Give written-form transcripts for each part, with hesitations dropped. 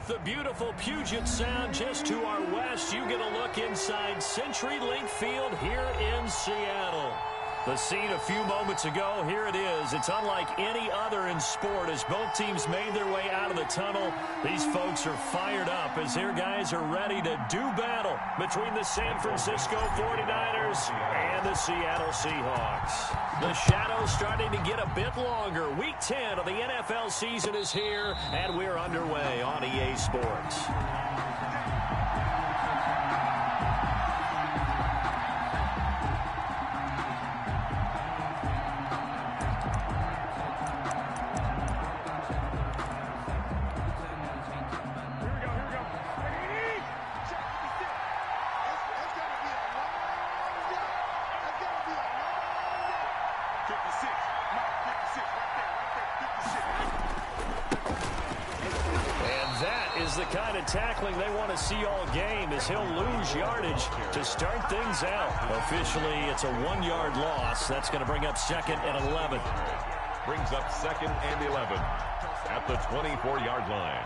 the beautiful Puget Sound just to our west, you get a look inside CenturyLink Field here in Seattle. The scene a few moments ago, here it is. It's unlike any other in sport as both teams made their way out of the tunnel. These folks are fired up as their guys are ready to do battle between the San Francisco 49ers and the Seattle Seahawks. The shadows starting to get a bit longer. Week 10 of the NFL season is here, and we're underway on EA Sports. The kind of tackling they want to see all game as he'll lose yardage to start things out. Officially, it's a 1-yard loss. That's going to bring up 2nd and 11. Brings up 2nd and 11 at the 24-yard line.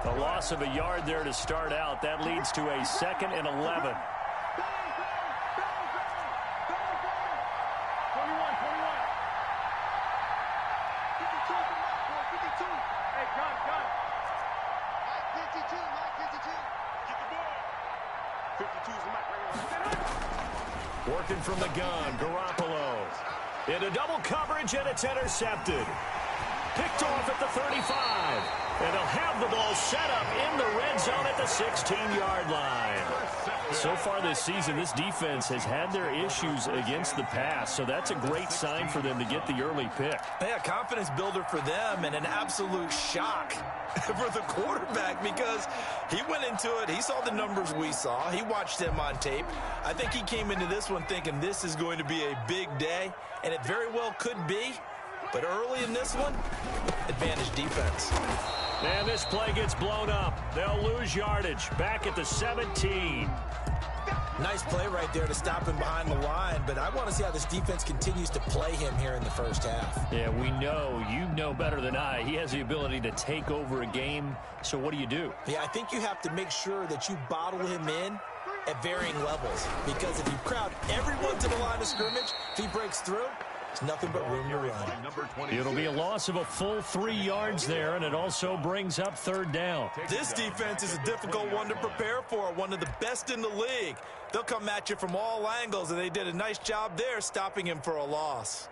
A loss of a yard there to start out. That leads to a 2nd and 11. Working from the gun, Garoppolo. Into double coverage, and it's intercepted. Picked off at the 35. And they'll have the ball set up in the red zone at the 16-yard line. So far this season, this defense has had their issues against the pass, so that's a great sign for them to get the early pick. Yeah, confidence builder for them and an absolute shock for the quarterback because he went into it. He saw the numbers we saw. He watched them on tape. I think he came into this one thinking this is going to be a big day, and it very well could be. But early in this one, advantage defense. And this play gets blown up. They'll lose yardage. Back at the 17. Nice play right there to stop him behind the line, but I want to see how this defense continues to play him here in the first half. Yeah, we know. You know better than I. He has the ability to take over a game, so what do? Yeah, I think you have to make sure that you bottle him in at varying levels, because if you crowd everyone to the line of scrimmage, if he breaks through, it's nothing but room to run. It'll be a loss of a full 3 yards there, and it also brings up 3rd down. This defense is a difficult one to prepare for, one of the best in the league. They'll come at you from all angles, and they did a nice job there stopping him for a loss.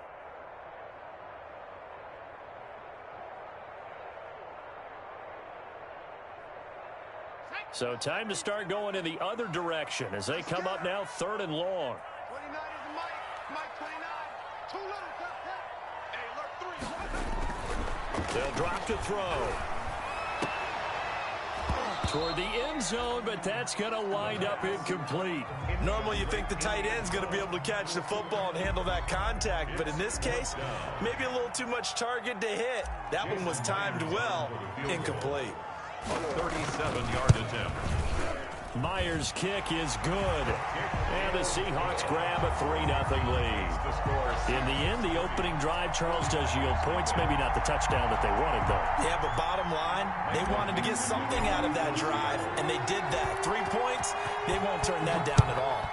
So time to start going in the other direction as they come up now 3rd and long. They'll drop to throw. Toward the end zone, but that's going to wind up incomplete. Normally you think the tight end's going to be able to catch the football and handle that contact, but in this case, maybe a little too much target to hit. That one was timed well, incomplete. A 37-yard attempt. Myers' kick is good. And the Seahawks grab a 3-0 lead. In the end, the opening drive, Charles, does yield points. Maybe not the touchdown that they wanted, though. Yeah, but bottom line, they wanted to get something out of that drive, and they did that. 3 points, they won't turn that down at all.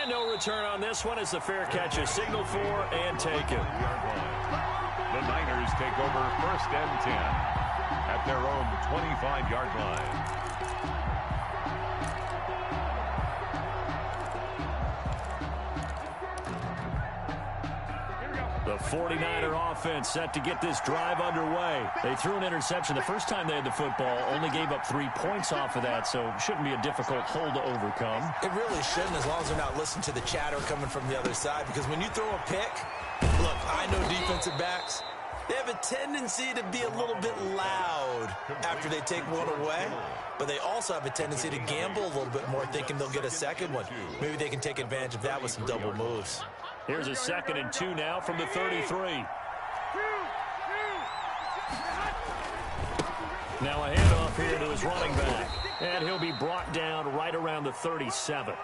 And no return on this one as the fair catch is signaled for and taken. The Niners take over 1st and 10. At their own 25-yard line. The 49er offense set to get this drive underway. They threw an interception the first time they had the football, only gave up 3 points off of that, so it shouldn't be a difficult hole to overcome. It really shouldn't, as long as they're not listening to the chatter coming from the other side, because when you throw a pick, look, I know defensive backs, they have a tendency to be a little bit loud after they take one away, but they also have a tendency to gamble a little bit more, thinking they'll get a second one. Maybe they can take advantage of that with some double moves. Here's a 2nd and 2 now from the 33. Now a handoff here to his running back. And he'll be brought down right around the 37.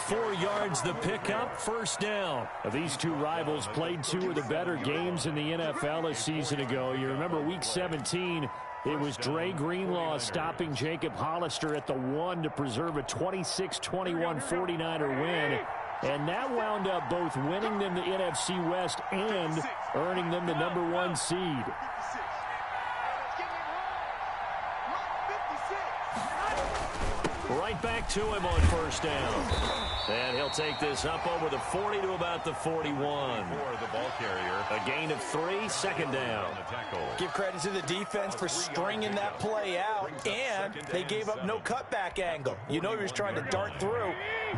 4 yards the pickup, first down. These two rivals played 2 of the better games in the NFL a season ago. You remember Week 17, it was Dre Greenlaw stopping Jacob Hollister at the 1 to preserve a 26-21 49er win. And that wound up both winning them the NFC West and earning them the #1 seed. Right back to him on first down. And he'll take this up over the 40 to about the 41. For the ball carrier. A gain of 3, second down. Give credit to the defense for stringing that play out, and they gave up no cutback angle. You know he was trying to dart through.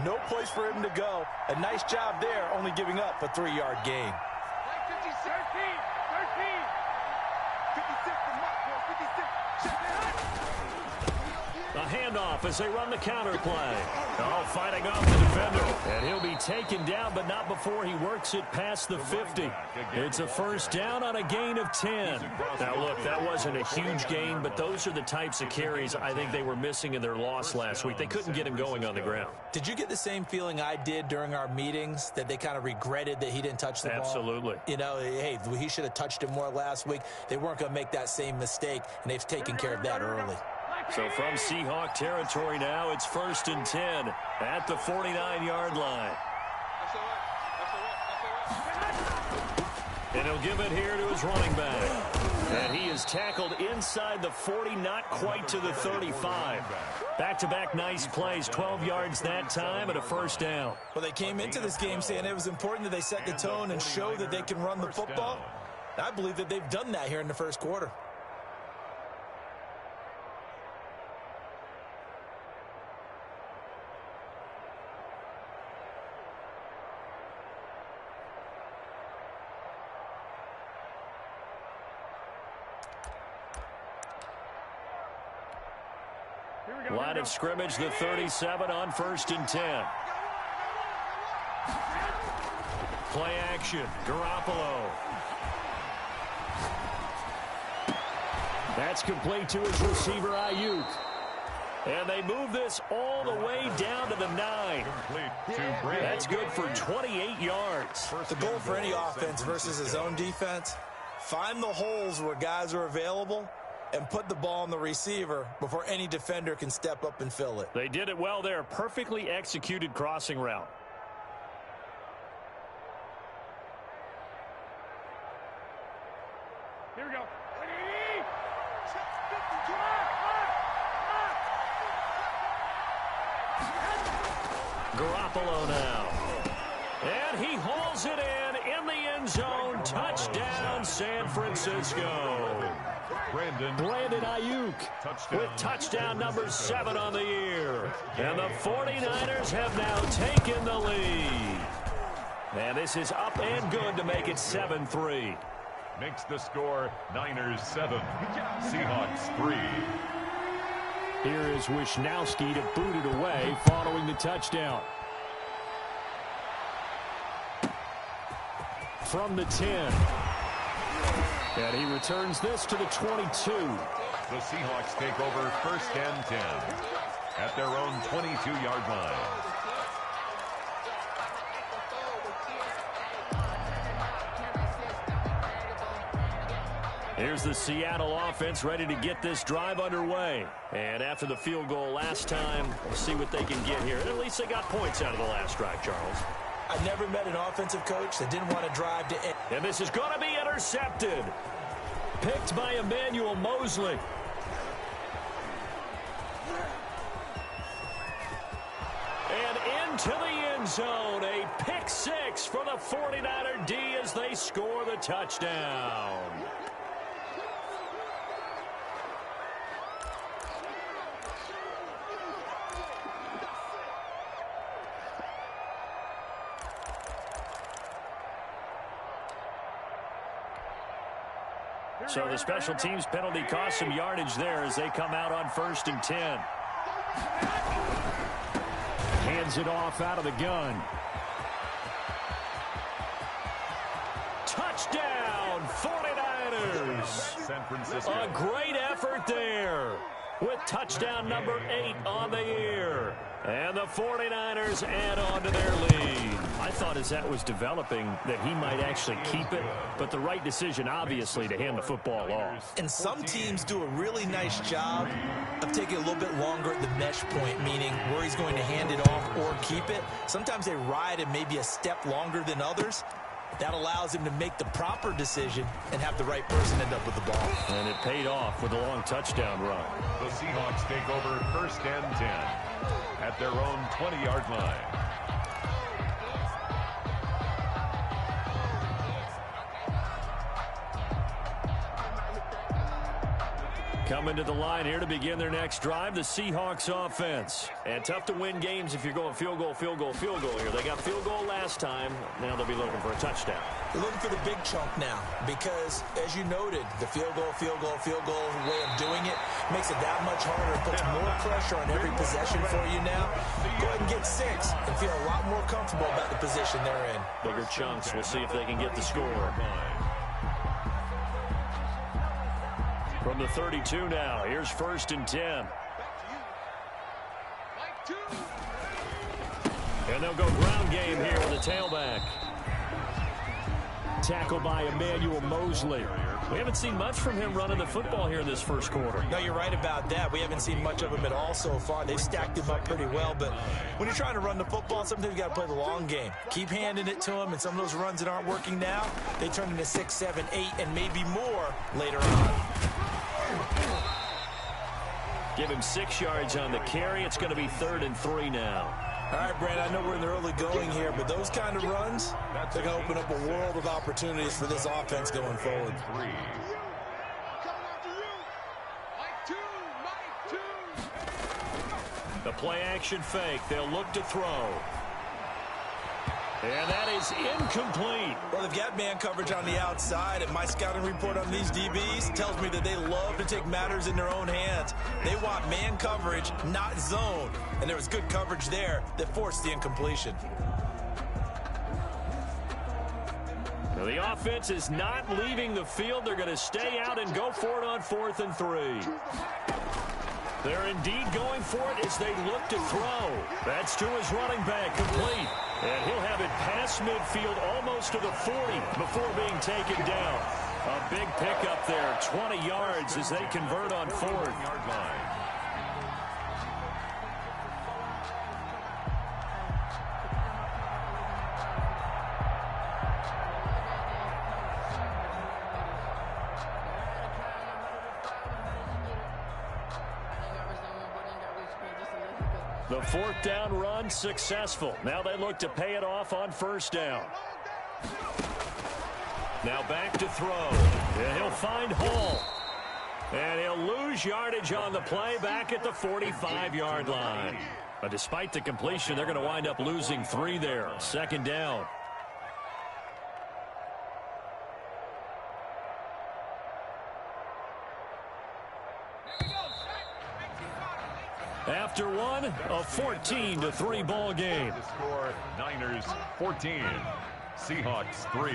No place for him to go. A nice job there, only giving up a 3-yard gain. A handoff as they run the counter play. Oh, fighting off the defender. And he'll be taken down, but not before he works it past the 50. It's a first down on a gain of 10. Now, look, that wasn't a huge gain, but those are the types of carries I think they were missing in their loss last week. They couldn't get him going on the ground. Did you get the same feeling I did during our meetings, that they kind of regretted that he didn't touch the ball? Absolutely. You know, hey, he should have touched it more last week. They weren't going to make that same mistake, and they've taken care of that early. So from Seahawk territory now, it's 1st and 10 at the 49-yard line. And he'll give it here to his running back. And he is tackled inside the 40, not quite to the 35. Back-to-back nice plays, 12 yards that time and a first down. Well, they came into this game saying it was important that they set the tone and show that they can run the football. I believe that they've done that here in the first quarter. Line of scrimmage, the 37 on 1st and 10. Play action, Garoppolo. That's complete to his receiver, Ayuk. And they move this all the way down to the 9. That's good for 28 yards. The goal for any offense versus his own defense, find the holes where guys are available and put the ball on the receiver before any defender can step up and fill it. They did it well there. Perfectly executed crossing route. Here we go. Garoppolo now. And he hauls it in the end zone. Touchdown, San Francisco. Brandon Ayuk with touchdown number 7 on the year. And the 49ers have now taken the lead. And this is up and good to make it 7-3. Makes the score Niners 7, Seahawks 3. Here is Wisnowski to boot it away following the touchdown. From the 10. And he returns this to the 22. The Seahawks take over 1st and 10 at their own 22-yard line. Here's the Seattle offense ready to get this drive underway. And after the field goal last time, we'll see what they can get here. And at least they got points out of the last drive, Charles. I never met an offensive coach that didn't want to drive to end. And this is going to be intercepted. Picked by Emmanuel Mosley. And into the end zone. A pick 6 for the 49er D as they score the touchdown. So the special teams penalty cost some yardage there as they come out on 1st and 10. Hands it off out of the gun. Touchdown, 49ers. San Francisco. A great effort there. with touchdown number 8 on the year. And the 49ers add on to their lead. I thought as that was developing that he might actually keep it, but the right decision, obviously, to hand the football off. And some teams do a really nice job of taking a little bit longer at the mesh point, meaning where he's going to hand it off or keep it. Sometimes they ride it maybe a step longer than others. That allows him to make the proper decision and have the right person end up with the ball. And it paid off with a long touchdown run. The Seahawks take over 1st and 10 at their own 20-yard line. Coming to the line here to begin their next drive, the Seahawks offense. And tough to win games if you're going field goal, field goal, field goal here. They got field goal last time. Now they'll be looking for a touchdown. They're looking for the big chunk now because, as you noted, the field goal way of doing it makes it that much harder. It puts more pressure on every possession for you now. Go ahead and get 6 and feel a lot more comfortable about the position they're in. Bigger chunks. We'll see if they can get the score. From the 32 now, here's 1st and 10. And they'll go ground game here with a tailback. Tackled by Emmanuel Mosley. We haven't seen much from him running the football here in this first quarter. No, you're right about that. We haven't seen much of him at all so far. They've stacked him up pretty well, but when you're trying to run the football, sometimes you got to play the long game. Keep handing it to him, and some of those runs that aren't working now, they turn into 6, 7, 8, and maybe more later on. Give him 6 yards on the carry. It's going to be 3rd and 3 now. All right, Brand, I know we're in the early going here, but those kind of runs, they're going to open up a world of opportunities for this offense going forward. The play action fake. They'll look to throw. And that is incomplete. Well, they've got man coverage on the outside, and my scouting report on these DBs tells me that they love to take matters in their own hands. They want man coverage, not zone. And there was good coverage there that forced the incompletion. Now, the offense is not leaving the field. They're going to stay out and go for it on 4th and 3. They're indeed going for it as they look to throw. That's to his running back, complete. And he'll have it past midfield almost to the 40 before being taken down. A big pickup there, 20 yards as they convert on 4th. Yard line. The 4th down run successful. Now they look to pay it off on 1st down. Now back to throw. And he'll find Hall. And he'll lose yardage on the play back at the 45-yard line. But despite the completion, they're going to wind up losing 3 there. 2nd down. After one, a 14-3 ball game. The score, Niners 14, Seahawks 3.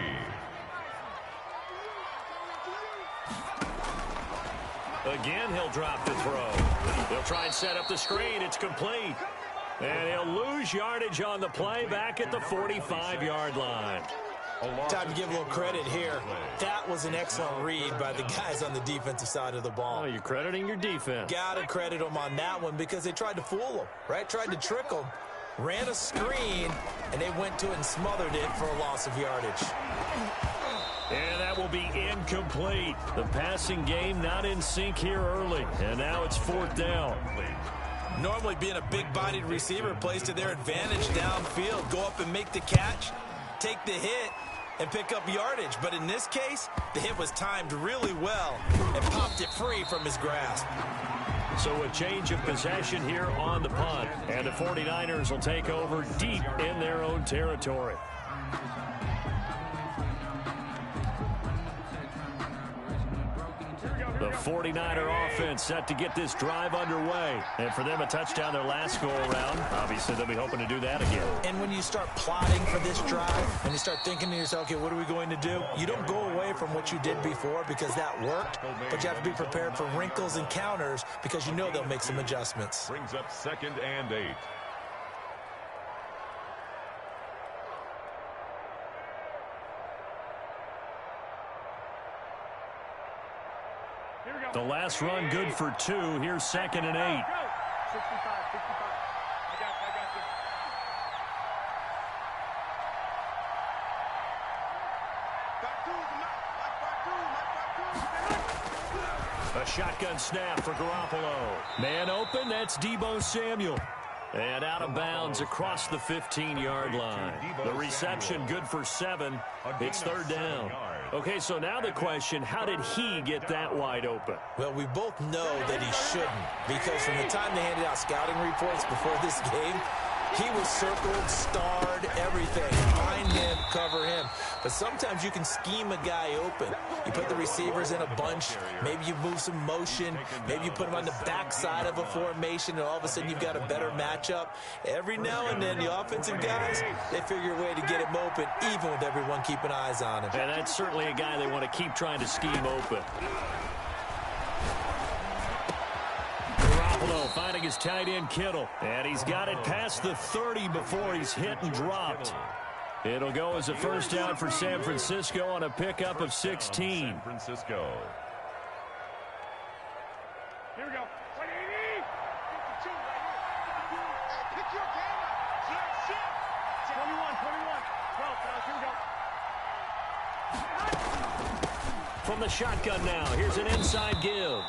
Again, he'll drop the throw. He'll try and set up the screen. It's complete. And he'll lose yardage on the play back at the 45-yard line. Time to give a little credit here. That was an excellent read by the guys on the defensive side of the ball. Oh, you're crediting your defense. Got to credit them on that one because they tried to fool them, right? Tried to trick them. Ran a screen, and they went to it and smothered it for a loss of yardage. And that will be incomplete. The passing game not in sync here early. And now it's 4th down. Normally being a big-bodied receiver plays to their advantage downfield. Go up and make the catch, take the hit, and pick up yardage. But in this case, the hit was timed really well and popped it free from his grasp. So a change of possession here on the punt. And the 49ers will take over deep in their own territory. The The 49er offense set to get this drive underway. And for them, a touchdown their last go-around. Obviously, they'll be hoping to do that again. And when you start plotting for this drive and you start thinking to yourself, okay, what are we going to do? You don't go away from what you did before because that worked, but you have to be prepared for wrinkles and counters because you know they'll make some adjustments. Brings up 2nd and 8. The last run good for 2. Here's 2nd and 8. 65, 65. I got you. A shotgun snap for Garoppolo. Man open, that's Deebo Samuel. And out of bounds across the 15-yard line. The reception good for 7. It's 3rd down. Okay, so now the question, how did he get that wide open? Well, we both know that he shouldn't because from the time they handed out scouting reports before this game, he was circled, starred, everything. Find him, cover him. But sometimes you can scheme a guy open. You put the receivers in a bunch. Maybe you move some motion. Maybe you put him on the backside of a formation, and all of a sudden you've got a better matchup. Every now and then, the offensive guys, they figure a way to get him open, even with everyone keeping eyes on him. And that's certainly a guy they want to keep trying to scheme open. Finding his tight end Kittle. And he's got it past the 30 before he's hit and dropped. It'll go as a first down for San Francisco on a pickup of 16. San Francisco. Here we go. 180. 52 right here. Hey, pick your game up. Shit. 21. 12, fellas. Here we go. From the shotgun now, here's an inside give.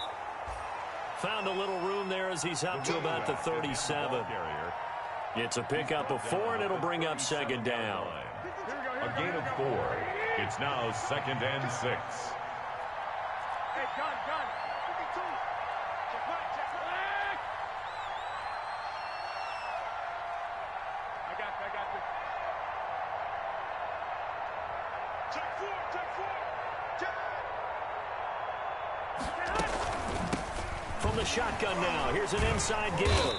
Found a little room there as he's up to about the 37. It's a pickup of 4, and it'll bring up 2nd down. A gain of 4. It's now 2nd and 6. Hey, gun. 52. Check back. I got this. Check 4. From the shotgun now, here's an inside give.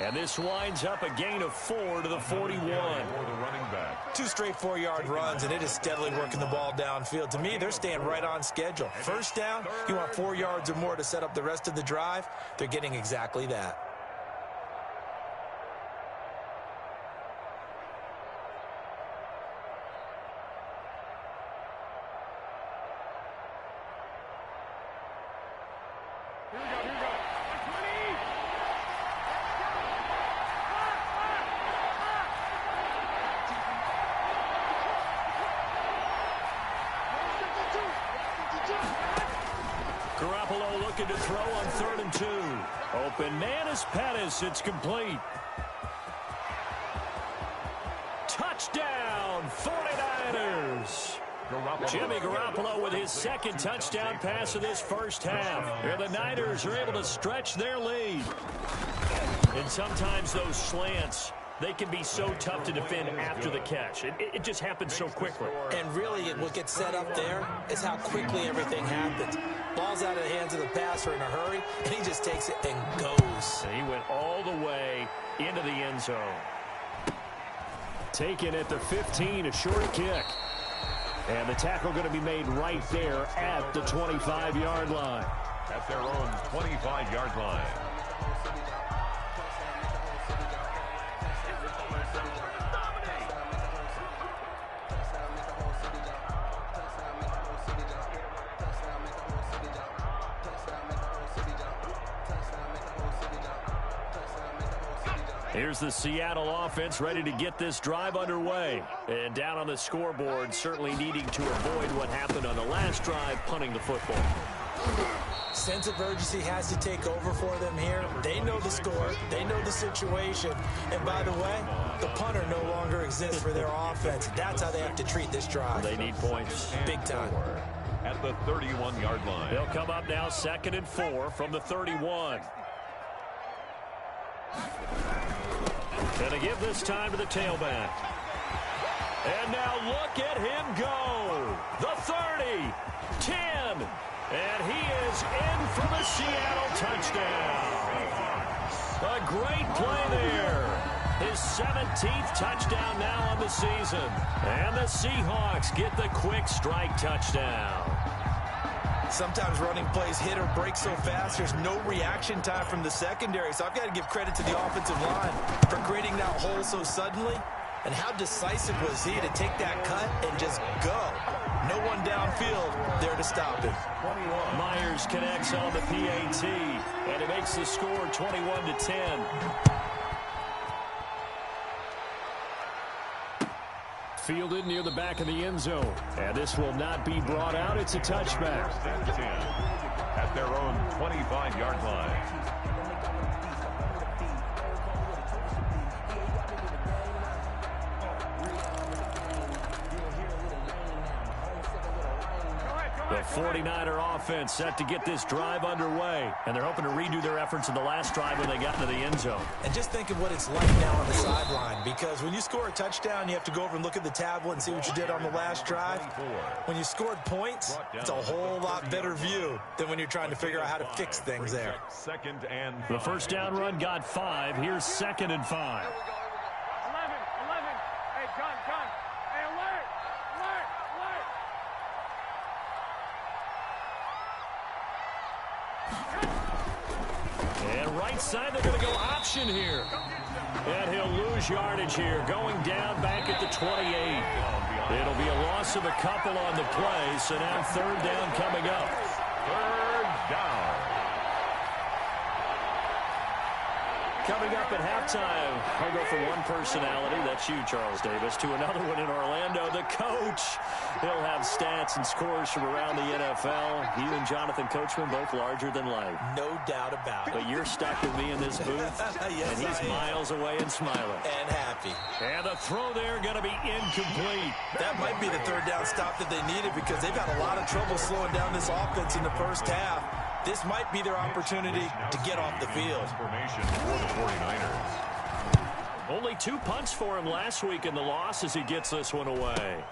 And this winds up a gain of 4 to the 41. For the running back. 2 straight 4-yard runs, and it is steadily working the ball downfield. To me, they're staying right on schedule. First down, you want 4 yards or more to set up the rest of the drive. They're getting exactly that. Garoppolo looking to throw on 3rd and 2. Open man is Pettis. It's complete. Touchdown, 49ers. Jimmy Garoppolo with his 2nd touchdown pass of this first half. And the Niners are able to stretch their lead. And sometimes those slants, they can be so tough to defend after the catch. It just happens so quickly. And really, what gets set up there is how quickly everything happens. Ball's out of the hands of the passer in a hurry, and he just takes it and goes. And he went all the way into the end zone. Taken at the 15, a short kick. And the tackle going to be made right there at the 25-yard line. At their own 25-yard line. Here's the Seattle offense ready to get this drive underway. And down on the scoreboard, certainly needing to avoid what happened on the last drive, punting the football. Sense of urgency has to take over for them here. They know the score. They know the situation. And by the way, the punter no longer exists for their offense. That's how they have to treat this drive. They need points. Big time. At the 31-yard line. They'll come up now 2nd and 4 from the 31. Gonna give this time to the tailback. And now look at him go. The 30, 10, And he is in for the Seattle touchdown. A great play there. His 17th touchdown now on the season. And the Seahawks get the quick strike touchdown. Sometimes running plays hit or break so fast, there's no reaction time from the secondary. So I've got to give credit to the offensive line for creating that hole so suddenly. And how decisive was he to take that cut and just go? No one downfield there to stop him. Myers connects on the PAT, and it makes the score 21-10. Fielded near the back of the end zone. And this will not be brought out. It's a touchback. At their own 25-yard line. The 49er offense set to get this drive underway. And they're hoping to redo their efforts in the last drive when they got into the end zone. And just think of what it's like now on the sideline. Because when you score a touchdown, you have to go over and look at the tablet and see what you did on the last drive. When you scored points, it's a whole lot better view than when you're trying to figure out how to fix things there. The first down run got 5. Here's 2nd and 5. 11. Hey, gun. Hey, alert. And right side, they're going to go option here. And he'll lose yardage here, going down back at the 28. It'll be a loss of a couple on the play, so now 3rd down coming up. 3rd down. Coming up at halftime, I'll go from one personality, that's you, Charles Davis, to another one in Orlando, the coach. He'll have stats and scores from around the NFL. You and Jonathan Coachman, both larger than life. No doubt about it. But you're stuck with me in this booth, yes, and he's miles away and smiling. And happy. And the throw there going to be incomplete. That might be the 3rd down stop that they needed because they've had a lot of trouble slowing down this offense in the first half. This might be their opportunity to get off the field. Formation for the 49ers. Only 2 punts for him last week in the loss as he gets this one away.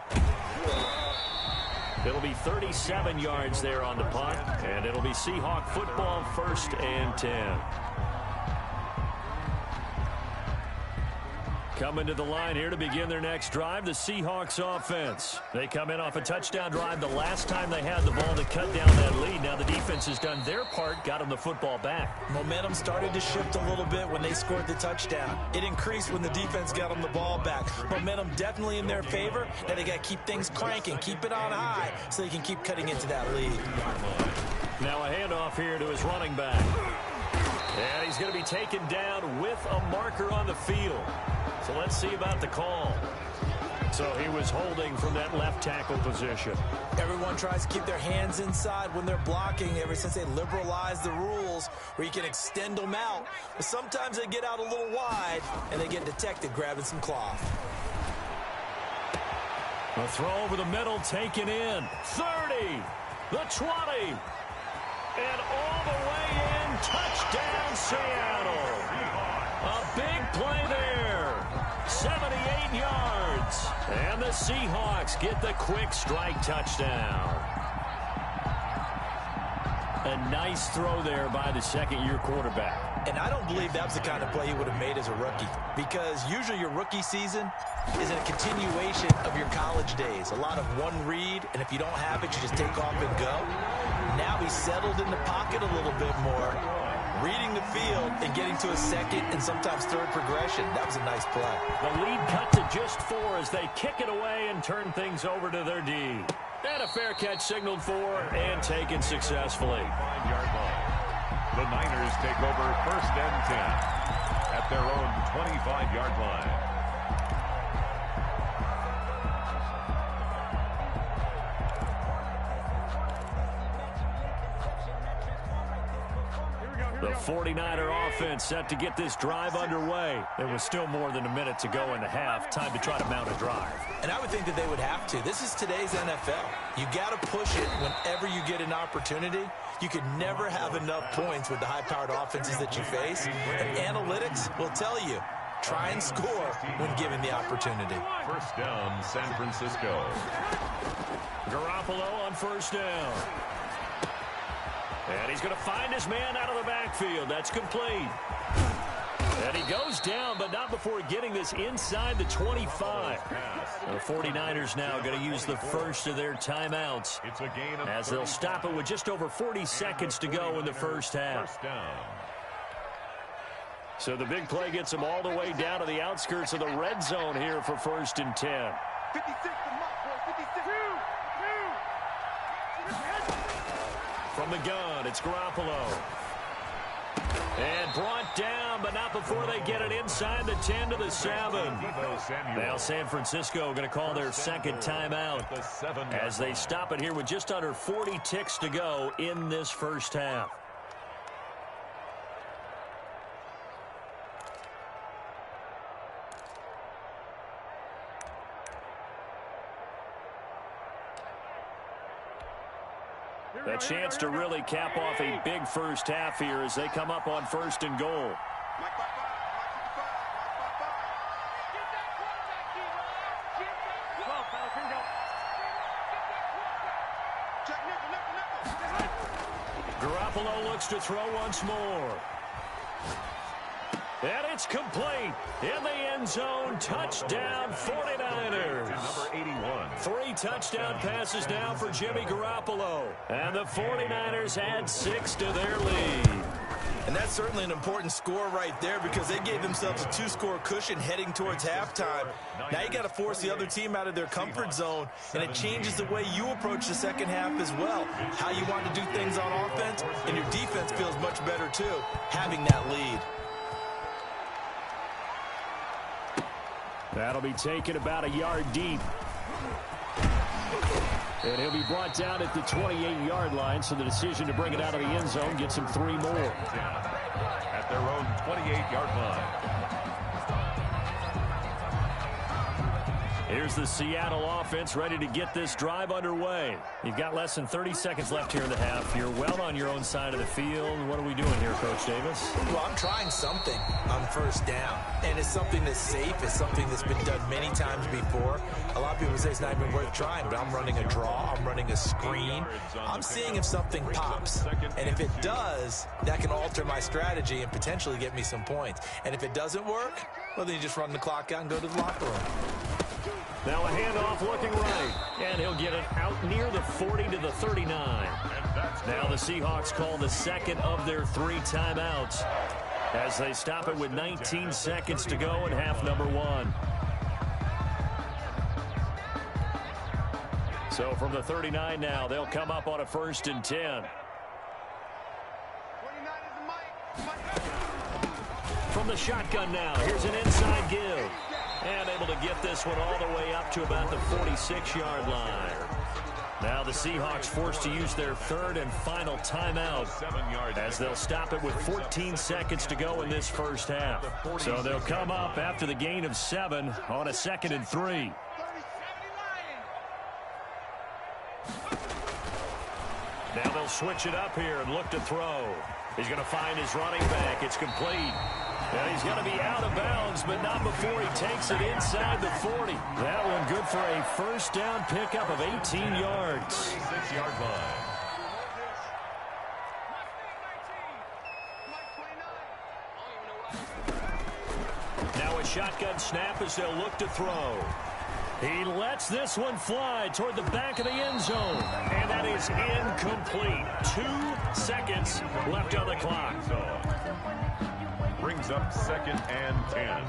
It'll be 37 yards there on the punt, and it'll be Seahawk football, 1st and 10. Coming to the line here to begin their next drive, the Seahawks offense. They come in off a touchdown drive the last time they had the ball to cut down that lead. Now the defense has done their part, got them the football back. Momentum started to shift a little bit when they scored the touchdown. It increased when the defense got them the ball back. Momentum definitely in their favor. Now they got to keep things cranking, keep it on high so they can keep cutting into that lead. Now a handoff here to his running back. And he's going to be taken down with a marker on the field. So let's see about the call. So he was holding from that left tackle position. Everyone tries to keep their hands inside when they're blocking ever since they liberalized the rules where you can extend them out. But sometimes they get out a little wide and they get detected grabbing some cloth. A throw over the middle taken in. 30, the 20, and all the way in. Touchdown, Seattle. A big play there. 78 yards. And the Seahawks get the quick strike touchdown. A nice throw there by the second-year quarterback. And I don't believe that was the kind of play he would have made as a rookie. Because usually your rookie season is a continuation of your college days. A lot of one read, and if you don't have it, you just take off and go. Now he's settled in the pocket a little bit more, reading the field and getting to a second and sometimes third progression. That was a nice play. The lead cut to just 4 as they kick it away and turn things over to their D. And a fair catch signaled for and taken successfully. 5-yard line. The Niners take over 1st and 10 at their own 25-yard line. The 49er offense set to get this drive underway. There was still more than a minute to go in the half. Time to try to mount a drive. And I would think that they would have to. This is today's NFL. You got to push it whenever you get an opportunity. You could never have enough points with the high-powered offenses that you face. And analytics will tell you, try and score when given the opportunity. 1st down, San Francisco. Garoppolo on 1st down. And he's going to find his man out of the backfield. That's complete. And he goes down, but not before getting this inside the 25. The 49ers now going to use the first of their timeouts as they'll stop it with just over 40 seconds to go in the first half. So the big play gets them all the way down to the outskirts of the red zone here for 1st and 10. 56 to Mark, boy. 56. From the gun, it's Garoppolo. And brought down, but not before they get it inside the 10 to the 7. Now San Francisco going to call their second timeout as they stop it here with just under 40 ticks to go in this first half. A chance to really cap off a big first half here as they come up on 1st and goal. Garoppolo looks to throw once more. And it's complete in the end zone. Touchdown, 49ers. Number 81. 3 touchdown passes now for Jimmy Garoppolo. And the 49ers add 6 to their lead. And that's certainly an important score right there because they gave themselves a 2-score cushion heading towards halftime. Now you got to force the other team out of their comfort zone, and it changes the way you approach the second half as well. How you want to do things on offense, and your defense feels much better too, having that lead. That'll be taken about a yard deep. And he'll be brought down at the 28-yard line, so the decision to bring it out of the end zone gets him 3 more. At their own 28-yard line. Here's the Seattle offense ready to get this drive underway. You've got less than 30 seconds left here in the half. You're well on your own side of the field. What are we doing here, Coach Davis? Well, I'm trying something on 1st down, and it's something that's safe. It's something that's been done many times before. A lot of people say it's not even worth trying, but I'm running a draw. I'm running a screen. I'm seeing if something pops, and if it does, that can alter my strategy and potentially get me some points. And if it doesn't work, well, then you just run the clock out and go to the locker room. Now a handoff looking right, and he'll get it out near the 40 to the 39. Now the Seahawks call the second of their 3 timeouts as they stop it with 19 seconds to go in half number 1. So from the 39 now, they'll come up on a 1st and 10. From the shotgun now, here's an inside give. And able to get this one all the way up to about the 46-yard line. Now the Seahawks forced to use their 3rd and final timeout as they'll stop it with 14 seconds to go in this first half. So they'll come up after the gain of 7 on a 2nd and 3. Now they'll switch it up here and look to throw. He's going to find his running back. It's complete. And he's going to be out of bounds, but not before he takes it inside the 40. That one good for a 1st down pickup of 18 yards. 6-yard line. Now a shotgun snap as they'll look to throw. He lets this one fly toward the back of the end zone. And that is incomplete. 2 seconds left on the clock. Brings up 2nd and 10.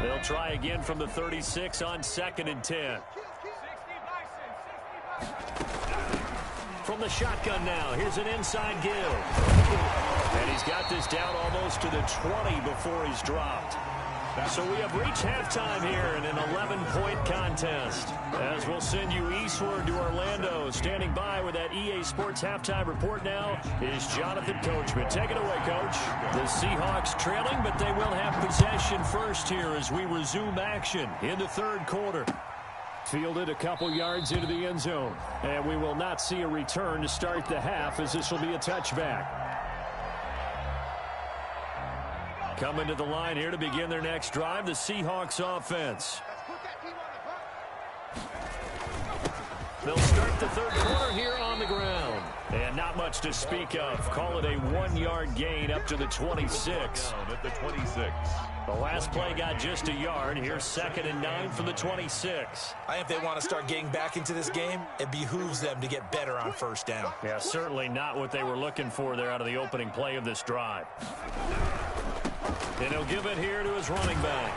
They'll try again from the 36 on 2nd and 10. From the shotgun now, here's an inside give. And he's got this down almost to the 20 before he's dropped. So we have reached halftime here in an 11-point contest. As we'll send you eastward to Orlando. Standing by with that EA Sports halftime report now is Jonathan Coachman. Take it away, Coach. The Seahawks trailing, but they will have possession first here as we resume action in the 3rd quarter. Fielded a couple yards into the end zone. And we will not see a return to start the half as this will be a touchback. Coming to the line here to begin their next drive, the Seahawks offense. They'll start the third quarter here on the ground. And not much to speak of. Call it a 1-yard gain up to the 26. At the 26. The last play got just a yard. Here's 2nd and 9 from the 26. I think if they want to start getting back into this game, it behooves them to get better on first down. Yeah, certainly not what they were looking for there out of the opening play of this drive. And he'll give it here to his running back.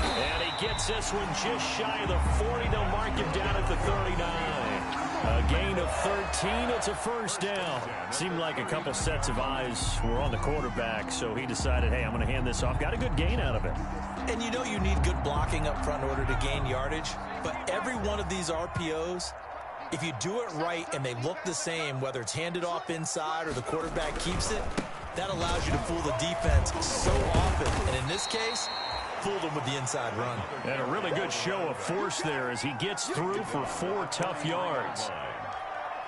And he gets this one just shy of the 40. They'll mark him down at the 39. A gain of 13. It's a first down. Seemed like a couple sets of eyes were on the quarterback, so he decided, hey, I'm going to hand this off. Got a good gain out of it. And you know you need good blocking up front in order to gain yardage. But every one of these RPOs, if you do it right and they look the same, whether it's handed off inside or the quarterback keeps it, that allows you to fool the defense so often. And in this case, fooled them with the inside run. And a really good show of force there as he gets through for 4 tough yards.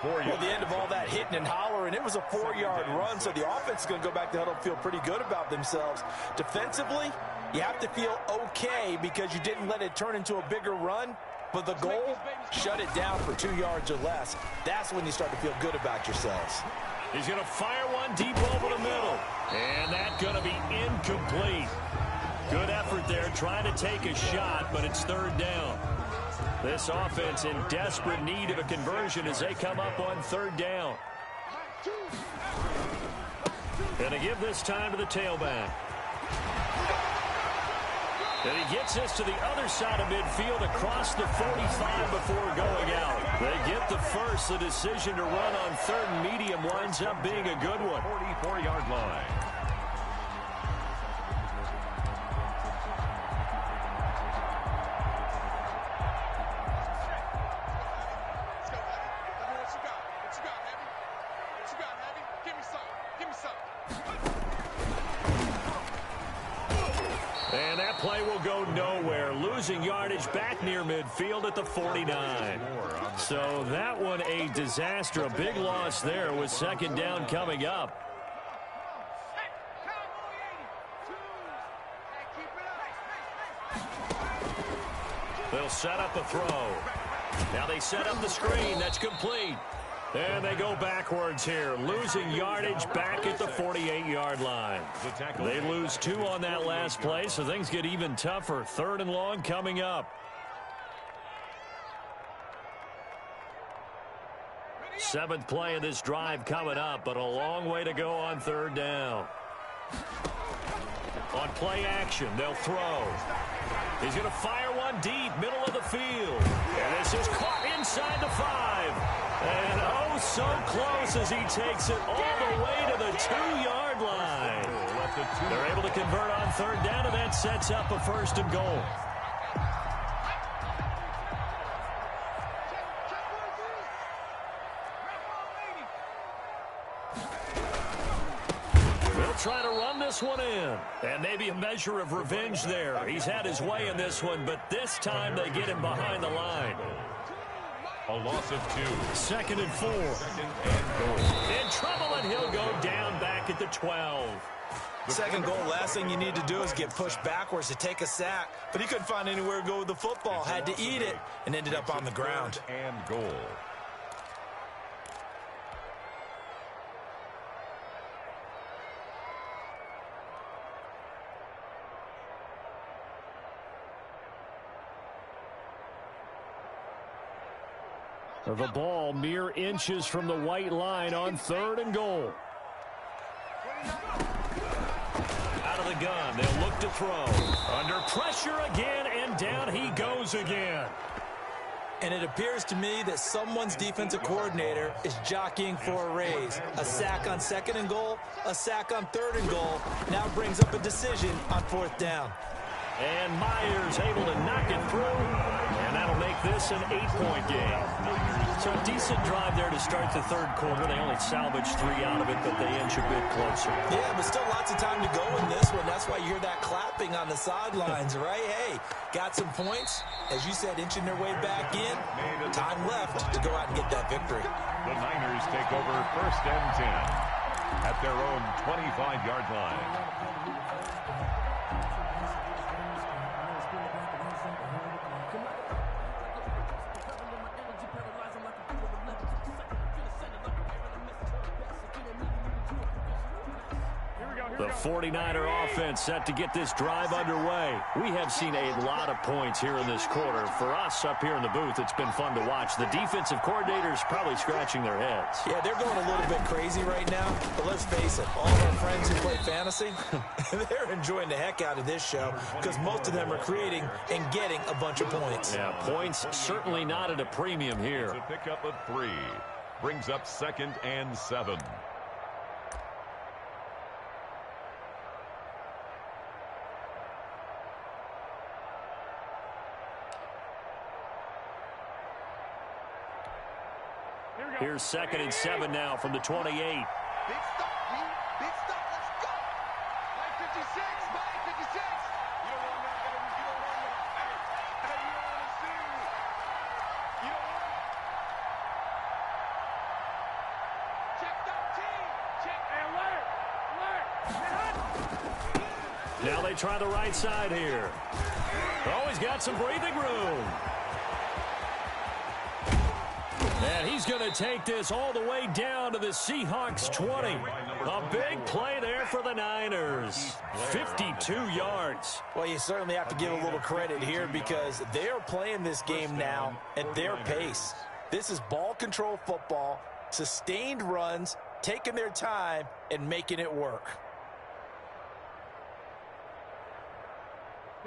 Well, the end of all that hitting and hollering, it was a 4-yard run, so the offense is going to go back to huddle and feel pretty good about themselves. Defensively, you have to feel okay because you didn't let it turn into a bigger run, but the goal, shut it down for 2 yards or less. That's when you start to feel good about yourselves. He's going to fire one deep over the middle. And that's going to be incomplete. Good effort there, trying to take a shot, but it's 3rd down. This offense in desperate need of a conversion as they come up on 3rd down. Going to give this time to the tailback. And he gets this to the other side of midfield across the 45 before going out. They get the first. The decision to run on 3rd and medium winds up being a good one. 44-yard line. And that play will go nowhere. Losing yardage back near midfield at the 49. So that one a disaster. A big loss there with 2nd down coming up. They'll set up a throw. Now they set up the screen. That's complete. And they go backwards here, losing yardage back at the 48-yard line. They lose 2 on that last play, so things get even tougher. 3rd and long coming up. 7th play of this drive coming up, but a long way to go on 3rd down. On play action, they'll throw. He's going to fire one deep, middle of the field. And this is caught inside the 5. And oh, so close as he takes it all the way to the 2-yard line. They're able to convert on 3rd down, and that sets up a 1st and goal. They'll try to run this one in. And maybe a measure of revenge there. He's had his way in this one, but this time they get him behind the line. A loss of 2. 2nd and 4. In trouble, and he'll go down back at the 12. 2nd goal, last thing you need to do is get pushed backwards to take a sack. But he couldn't find anywhere to go with the football. Had to eat it and ended up on the ground. And goal. The ball mere inches from the white line on 3rd and goal. Out of the gun, they'll look to throw. Under pressure again, and down he goes again. And it appears to me that someone's defensive coordinator is jockeying for a raise. A sack on 2nd and goal, a sack on 3rd and goal, now brings up a decision on 4th down. And Myers able to knock it through, and that'll make this an 8-point game. So a decent drive there to start the 3rd quarter. They only salvaged 3 out of it, but they inch a bit closer. Yeah, but still lots of time to go in this one. That's why you hear that clapping on the sidelines, right? Hey, got some points. As you said, inching their way back in. Time left to go out and get that victory. The Niners take over 1st and 10 at their own 25-yard line. The 49er offense set to get this drive underway. We have seen a lot of points here in this quarter. For us up here in the booth, it's been fun to watch. The defensive coordinators probably scratching their heads. Yeah, they're going a little bit crazy right now. But let's face it, all of our friends who play fantasy, they're enjoying the heck out of this show because most of them are creating and getting a bunch of points. Yeah, points certainly not at a premium here. It's a pickup of 3. Brings up 2nd and 7. Here's 2nd and 7 now from the 28. Big stop, B. Big stop. Let's go. Line 56. Line 56. You don't want that, baby. You don't want that. Hey, you don't want to see. You don't want it. Check 13. Check. Alert. Alert. Now they try the right side here. Oh, he's got some breathing room. And he's going to take this all the way down to the Seahawks 20. A big play there for the Niners. 52 yards. Well, you certainly have to give a little credit here because they're playing this game now at their pace. This is ball control football, sustained runs, taking their time, and making it work.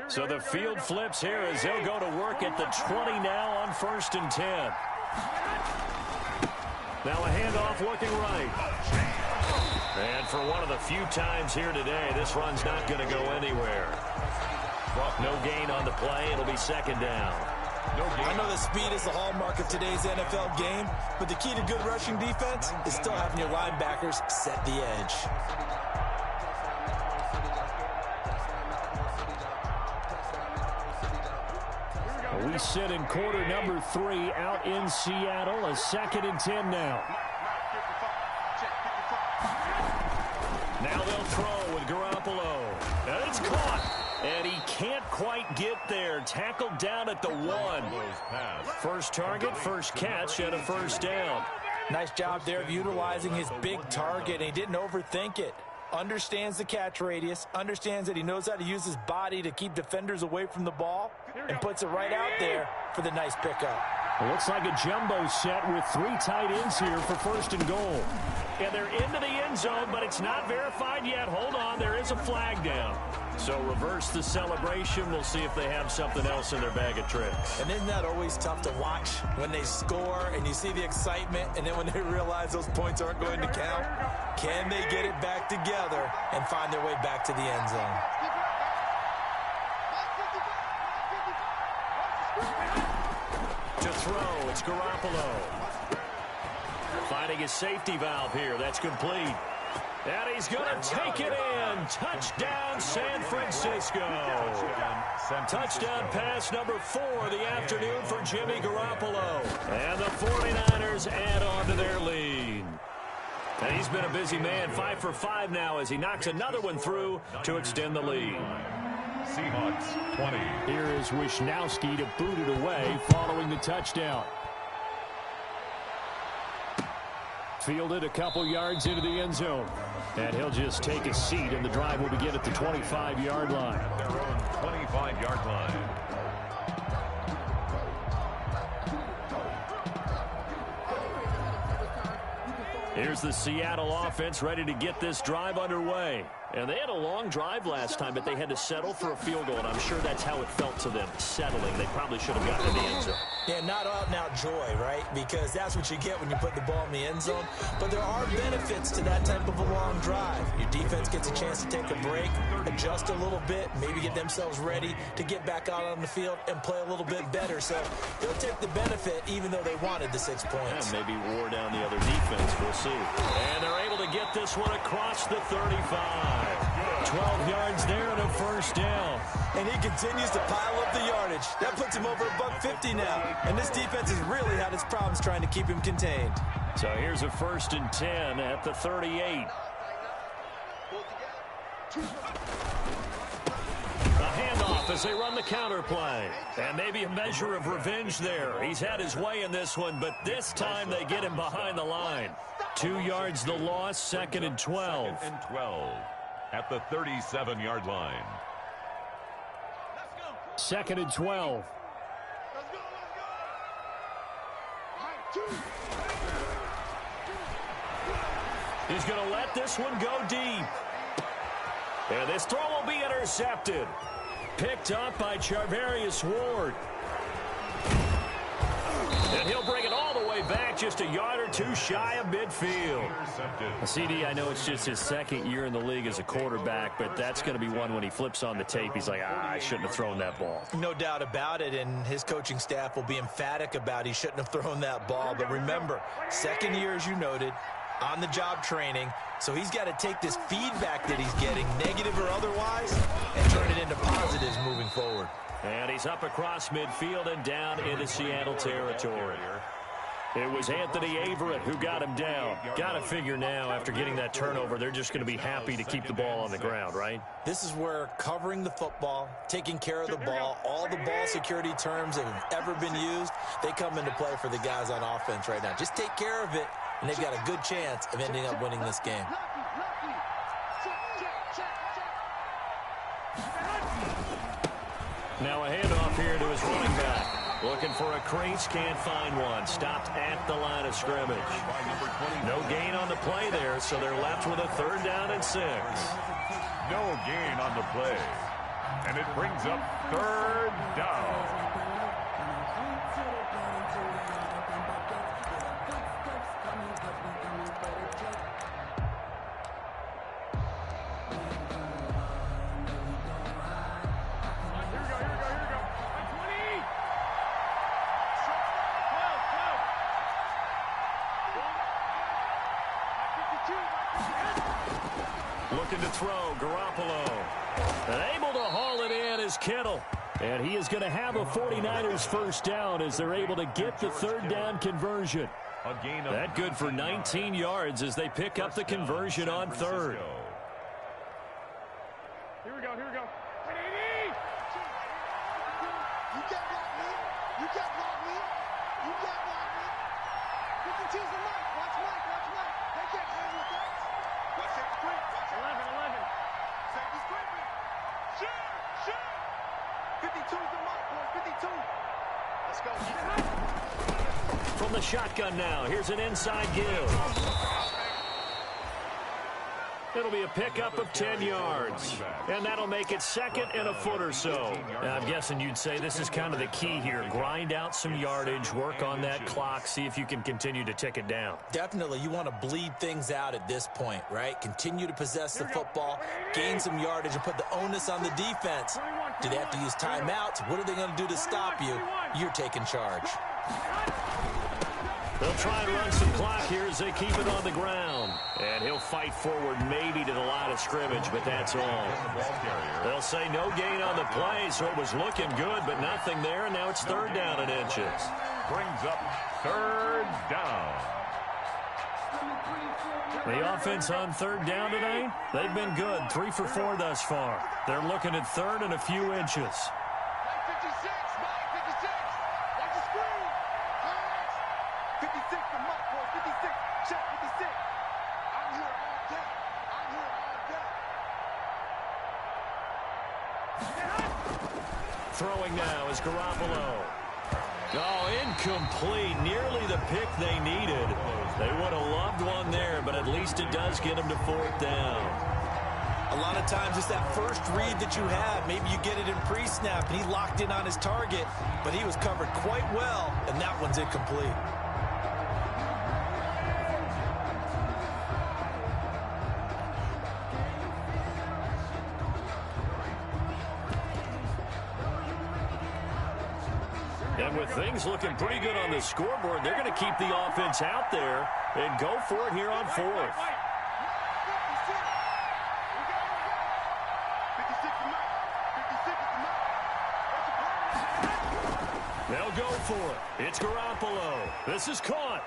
So the field flips here as they'll go to work at the 20 now on 1st and 10. Now a handoff looking right. And for one of the few times here today, this run's not going to go anywhere. No gain on the play. It'll be 2nd down. I know that speed is the hallmark of today's NFL game, but the key to good rushing defense is still having your linebackers set the edge. We sit in quarter number 3 out in Seattle. A 2nd and 10 now. Now they'll throw with Garoppolo. And it's caught. And he can't quite get there. Tackled down at the 1. First target, first catch, and a 1st down. Nice job there of utilizing his big target, and he didn't overthink it. Understands the catch radius, understands that he knows how to use his body to keep defenders away from the ball, and puts it right out there for the nice pickup. It looks like a jumbo set with 3 tight ends here for 1st and goal. And they're into the end zone, but it's not verified yet. Hold on, there is a flag down. So reverse the celebration. We'll see if they have something else in their bag of tricks. And isn't that always tough to watch when they score and you see the excitement, and then when they realize those points aren't going to count? Can they get it back together and find their way back to the end zone? To throw, it's Garoppolo. Finding his safety valve here. That's complete. And he's going to take it in. Touchdown, San Francisco. Touchdown pass number 4 of the afternoon for Jimmy Garoppolo. And the 49ers add on to their lead. And he's been a busy man, 5 for 5 now as he knocks another one through to extend the lead. Seahawks 20. Here is Wisnowski to boot it away following the touchdown. Fielded a couple yards into the end zone. And he'll just take a seat, and the drive will begin at the 25-yard line. Their own 25-yard line. Here's the Seattle offense ready to get this drive underway. And they had a long drive last time, but they had to settle for a field goal, and I'm sure that's how it felt to them, settling. They probably should have gotten in the end zone. Yeah, not out-and-out joy, right? Because that's what you get when you put the ball in the end zone. But there are benefits to that type of a long drive. Your defense gets a chance to take a break, adjust a little bit, maybe get themselves ready to get back out on the field and play a little bit better. So they'll take the benefit even though they wanted the 6 points. And maybe wore down the other defense. We'll see. And they're able to get this one across the 35. 12 yards there and a 1st down. And he continues to pile up the yardage. That puts him over $150 now. And this defense has really had its problems trying to keep him contained. So here's a 1st and 10 at the 38. A handoff as they run the counter play. And maybe a measure of revenge there. He's had his way in this one, but this time they get him behind the line. 2 yards the loss, 2nd and 12. 2nd and 12. at the 37-yard line. 2nd and 12. Let's go. He's going to let this one go deep. And this throw will be intercepted. Picked up by Charvarius Ward. And he'll bring it all the way back, just a yard or two shy of midfield. CD, I know it's just his 2nd year in the league as a quarterback, but that's going to be one when he flips on the tape. He's like, I shouldn't have thrown that ball. No doubt about it, and his coaching staff will be emphatic about he shouldn't have thrown that ball. But remember, 2nd year, as you noted, on-the-job training, so he's got to take this feedback that he's getting, negative or otherwise, and turn it into positives moving forward. And he's up across midfield and down into Seattle territory. It was Anthony Averett who got him down. Got to figure now, after getting that turnover, they're just going to be happy to keep the ball on the ground, right? This is where covering the football, taking care of the ball, all the ball security terms that have ever been used, they come into play for the guys on offense right now. Just take care of it, and they've got a good chance of ending up winning this game. Now a handoff here to his running back. Looking for a crease, can't find one. Stopped at the line of scrimmage. No gain on the play there, so they're left with a 3rd down and 6. No gain on the play. And it brings up 3rd down. Looking to throw, Garoppolo. And able to haul it in is Kittle. And he is going to have a 49ers 1st down as they're able to get the 3rd down conversion. That good for 19 yards as they pick up the conversion on 3rd. Here we go. You can't block me. 52's the Mike. Watch Mike. They can't hang with that. Watch safety screen. 11. Safety screen. Shoot. 52's the Mike, boys. 52. Let's go. From the shotgun now, here's an inside give. It'll be a pickup of 10 yards. And that'll make it 2nd and a foot or so. Now, I'm guessing you'd say this is kind of the key here. Grind out some yardage, work on that clock, see if you can continue to tick it down. Definitely, you want to bleed things out at this point, right? Continue to possess the football, gain some yardage, and put the onus on the defense. Do they have to use timeouts? What are they going to do to stop you? You're taking charge. They'll try and run some clock here as they keep it on the ground. And he'll fight forward maybe to the line of scrimmage, but that's all. They'll say no gain on the play, so it was looking good, but nothing there, and now it's 3rd down and inches. Brings up 3rd down. The offense on 3rd down tonight, they've been good. 3 for 4 thus far. They're looking at 3rd and a few inches. Throwing now is Garoppolo. Oh, incomplete. Nearly the pick they needed. They would have loved one there, but at least it does get them to 4th down. A lot of times it's that first read that you have. Maybe you get it in pre-snap, and he locked in on his target, but he was covered quite well, and that one's incomplete. And with things looking pretty good on the scoreboard, they're going to keep the offense out there and go for it here on 4th. They'll go for it. It's Garoppolo. This is caught.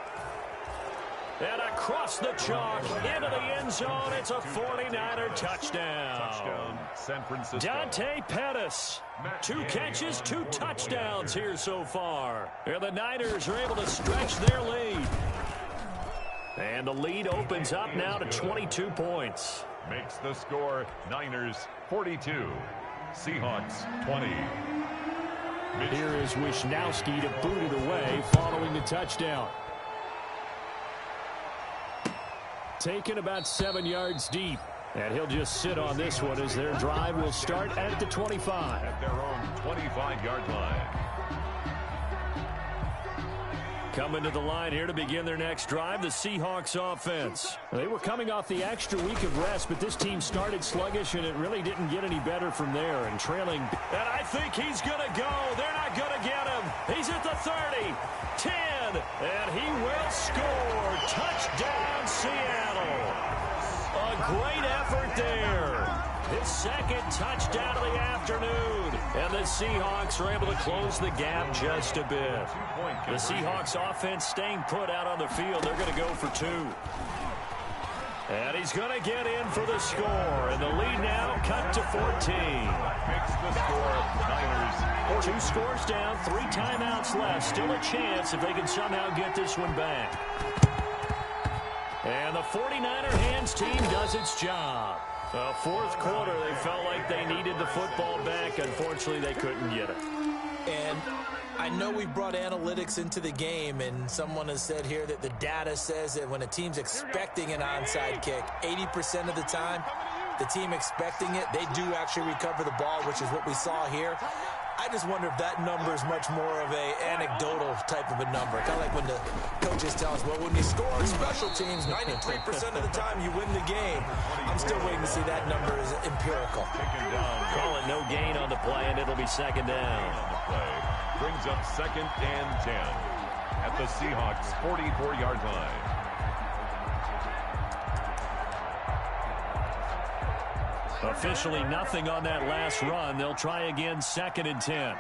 And across the chalk, into the end zone, it's a 49er touchdown. San Francisco. Dante Pettis. 2 catches, 2 touchdowns here so far. And the Niners are able to stretch their lead. And the lead opens up now to 22 points. Makes the score Niners 42, Seahawks 20. Here is Wisnowski to boot it away following the touchdown. Taken about 7 yards deep. And he'll just sit on this one as their drive will start at the 25. At their own 25-yard line. Coming to the line here to begin their next drive, the Seahawks offense. They were coming off the extra week of rest, but this team started sluggish, and it really didn't get any better from there. And trailing. And I think he's going to go. They're not going to get him. He's at the 30, 10, and he will score. Touchdown, Seattle. A great effort there. His second touchdown of the afternoon. And the Seahawks are able to close the gap just a bit. The Seahawks offense staying put out on the field. They're going to go for 2. And he's going to get in for the score. And the lead now cut to 14. Makes the score Niners 2 scores down, 3 timeouts left. Still a chance if they can somehow get this one back. And the 49er hands team does its job. Fourth quarter, they felt like they needed the football back. Unfortunately, they couldn't get it. And I know we brought analytics into the game, and someone has said here that the data says that when a team's expecting an onside kick, 80% of the time, the team expecting it, they do actually recover the ball, which is what we saw here. I just wonder if that number is much more of a anecdotal type of a number. Kind of like when the coaches tell us, well, when you score on special teams, 93% of the time you win the game. I'm still waiting to see that number is empirical. Call it no gain on the play, and it'll be second down. brings up 2nd and 10 at the Seahawks 44-yard line. Officially nothing on that last run. They'll try again, 2nd and 10.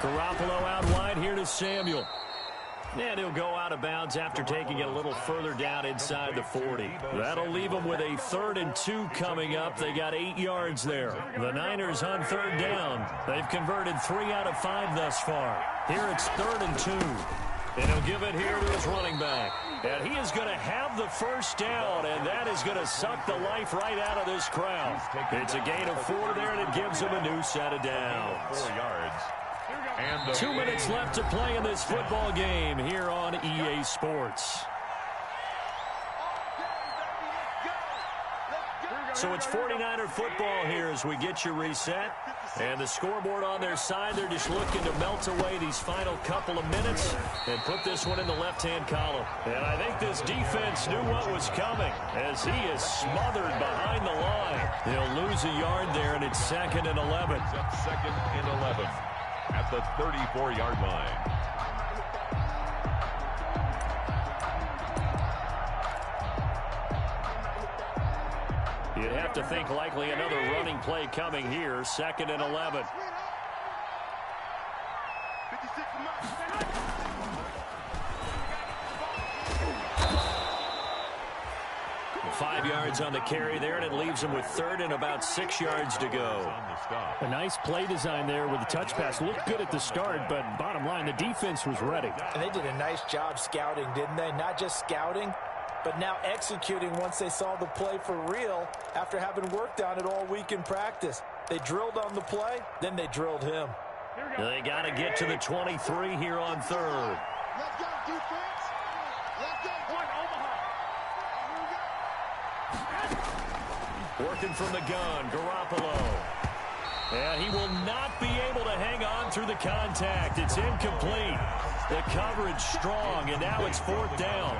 Garoppolo out wide here to Samuel. And he'll go out of bounds after taking it a little further down inside the 40. That'll leave them with a 3rd and 2 coming up. They got 8 yards there. The Niners on 3rd down. They've converted 3 out of 5 thus far. Here it's 3rd and 2. And he'll give it here to his running back. And he is going to have the first down, and that is going to suck the life right out of this crowd. It's a gain of 4 there, and it gives him a new set of downs. 4 yards. And 2 minutes left to play in this football game here on EA Sports. So it's 49er football here as we get you reset. And the scoreboard on their side, they're just looking to melt away these final couple of minutes and put this one in the left-hand column. And I think this defense knew what was coming as he is smothered behind the line. They'll lose a yard there, and it's 2nd and 11. It's up 2nd and 11 at the 34-yard line. You'd have to think likely another running play coming here. 2nd and 11. 5 yards on the carry there, and it leaves them with 3rd and about 6 yards to go. A nice play design there with the touch pass. Looked good at the start, but bottom line, the defense was ready. And they did a nice job scouting, didn't they? Not just scouting, but now executing once they saw the play for real after having worked on it all week in practice. They drilled on the play, then they drilled him. They got to get to the 23 here on 3rd. Let's go, defense. Let's go. Working from the gun, Garoppolo. And he will not be able to hang on through the contact. It's incomplete. The coverage strong, and now it's 4th down.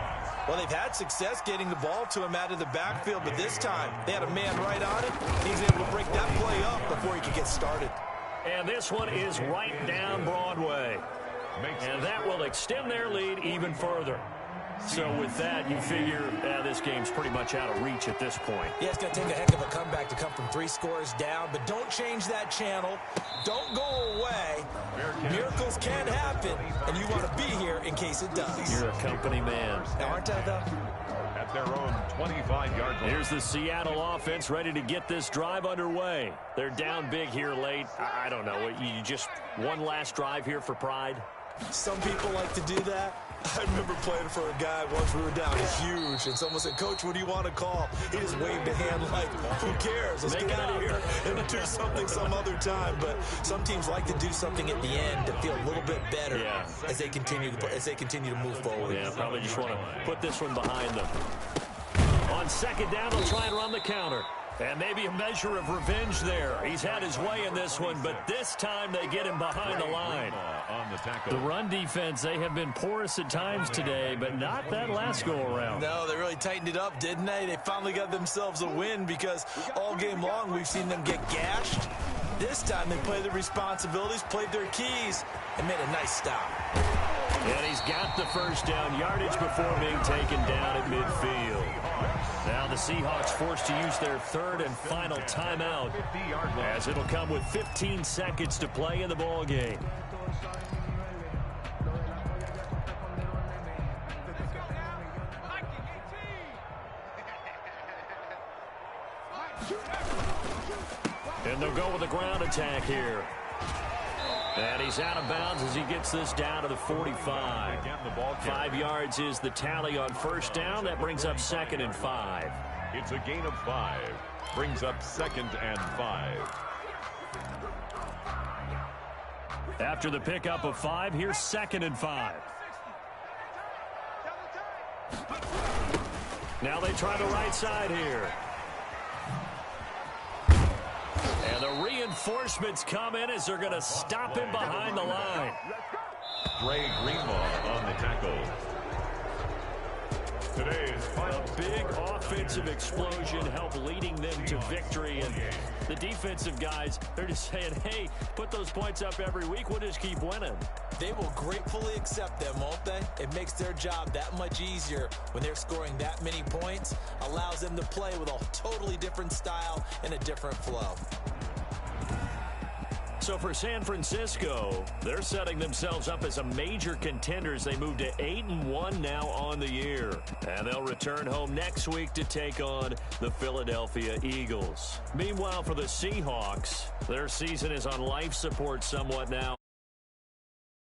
Well, they've had success getting the ball to him out of the backfield, but this time they had a man right on it. He's able to break that play up before he could get started. And this one is right down Broadway. And that will extend their lead even further. So with that, you figure this game's pretty much out of reach at this point. Yeah, it's going to take a heck of a comeback to come from 3 scores down, but don't change that channel. Don't go away. Miracles can happen, and you want to be here in case it does. You're a company man. Aren't I, though? at their own 25-yard line. Here's the Seattle offense ready to get this drive underway. They're down big here late. I don't know. You just one last drive here for pride? Some people like to do that. I remember playing for a guy once. We were down huge, and someone said, "Coach, what do you want to call?" He just waved a hand like, "Who cares? Let's get out of here and do something some other time." But some teams like to do something at the end to feel a little bit better as they continue to move forward. Yeah, probably just want to put this one behind them. On second down, they'll try and run the counter. And maybe a measure of revenge there. He's had his way in this one, but this time they get him behind the line. The run defense, they have been porous at times today, but not that last go-around. No, they really tightened it up, didn't they? They finally got themselves a win because all game long we've seen them get gashed. This time they played their responsibilities, played their keys, and made a nice stop. And he's got the first down yardage before being taken down at midfield. Now the Seahawks forced to use their third and final timeout, as it'll come with 15 seconds to play in the ball game. And they'll go with a ground attack here. And he's out of bounds as he gets this down to the 45. 5 yards is the tally on first down. That brings up 2nd and 5. It's a gain of 5. Brings up 2nd and 5. After the pickup of 5, here's 2nd and 5. Now they try the right side here. And the reinforcements come in as they're going to stop him behind the line. Dre Greenlaw on the tackle. Today's a big offensive explosion helped leading them to victory. And the defensive guys, they're just saying, hey, put those points up every week. We'll just keep winning. They will gratefully accept them, won't they? It makes their job that much easier when they're scoring that many points. Allows them to play with a totally different style and a different flow. So for San Francisco, they're setting themselves up as a major contender as they move to 8-1 now on the year. And they'll return home next week to take on the Philadelphia Eagles. Meanwhile, for the Seahawks, their season is on life support somewhat now.